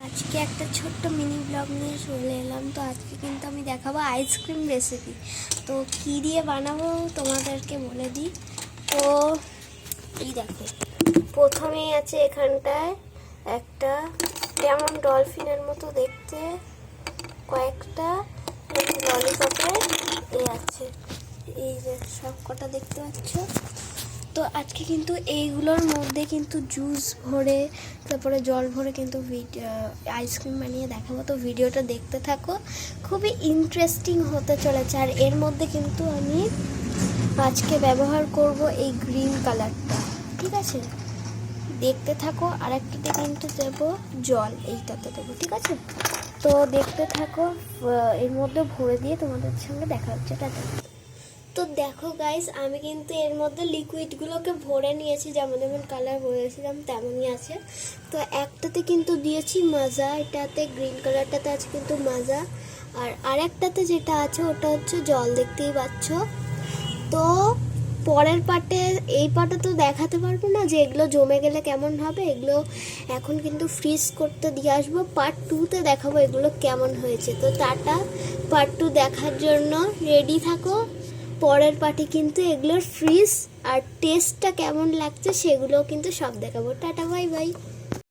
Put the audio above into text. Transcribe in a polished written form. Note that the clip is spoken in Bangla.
আজকে একটা ছোট্ট মিনি ব্লগ নিয়ে চলে এলাম। তো আজকে কিন্তু আমি দেখাবো আইসক্রিম রেসিপি। তো কী দিয়ে বানাবো তোমাদেরকে বলে দিই। তো এই দেখো, প্রথমেই আছে এখানটায় একটা কেমন ডলফিনের মতো দেখতে কয়েকটা ললিপপের আছে, এই যে সব কটা দেখতে পাচ্ছ। তো আজকে কিন্তু এইগুলোর মধ্যে কিন্তু জুস ভরে তারপরে জল ভরে কিন্তু আইসক্রিম বানিয়ে দেখাবো। তো ভিডিওটা দেখতে থাকো, খুবই ইন্টারেস্টিং হতে চলেছে। আর এর মধ্যে কিন্তু আমি আজকে ব্যবহার করব এই গ্রিন কালারটা, ঠিক আছে? দেখতে থাকো। আর একটাতে কিন্তু দেবো জল, এইটাতে দেবো, ঠিক আছে? তো দেখতে থাকো, এর মধ্যে ভরে দিয়ে তোমাদের সঙ্গে দেখা হচ্ছে। তো দেখো গাইস, আমি কিন্তু এর মধ্যে লিকুইডগুলোকে ভরে নিয়েছি, যেমন যেমন কালার ভরেছিলাম তেমনই আছে। তো একটাতে কিন্তু দিয়েছি মাজা, এটাতে গ্রিন কালারটাতে আছে কিন্তু মাজা। আর আরেকটাতে যেটা আছে ওটা হচ্ছে জল, দেখতেই পাচ্ছ। তো পরের পার্টে, এই পার্টে তো দেখাতে পারবো না যে এগুলো জমে গেলে কেমন হবে। এগুলো এখন কিন্তু ফ্রিজ করতে দিয়ে আসবো, পার্ট 2তে দেখাবো এগুলো কেমন হয়েছে। তো টাটা, পার্ট 2 দেখার জন্য রেডি থাকো। পরের পার্টি কিন্তু এগুলোর ফ্রিজ আর টেস্টটা কেমন লাগছে সেগুলোও কিন্তু সব দেখাবো। Tata, bye bye.